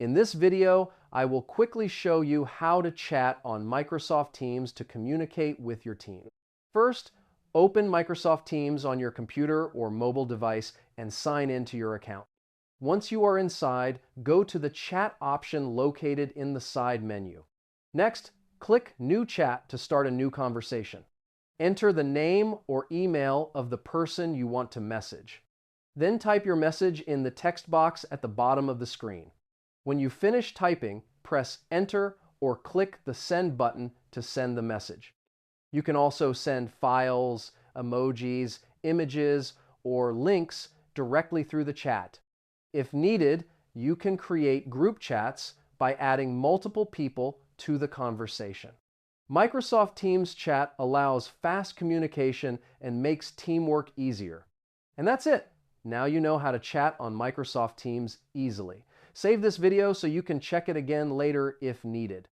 In this video, I will quickly show you how to chat on Microsoft Teams to communicate with your team. First, open Microsoft Teams on your computer or mobile device and sign into your account. Once you are inside, go to the chat option located in the side menu. Next, click New Chat to start a new conversation. Enter the name or email of the person you want to message. Then type your message in the text box at the bottom of the screen. When you finish typing, press Enter or click the Send button to send the message. You can also send files, emojis, images, or links directly through the chat. If needed, you can create group chats by adding multiple people to the conversation. Microsoft Teams chat allows fast communication and makes teamwork easier. And that's it. Now you know how to chat on Microsoft Teams easily. Save this video so you can check it again later if needed.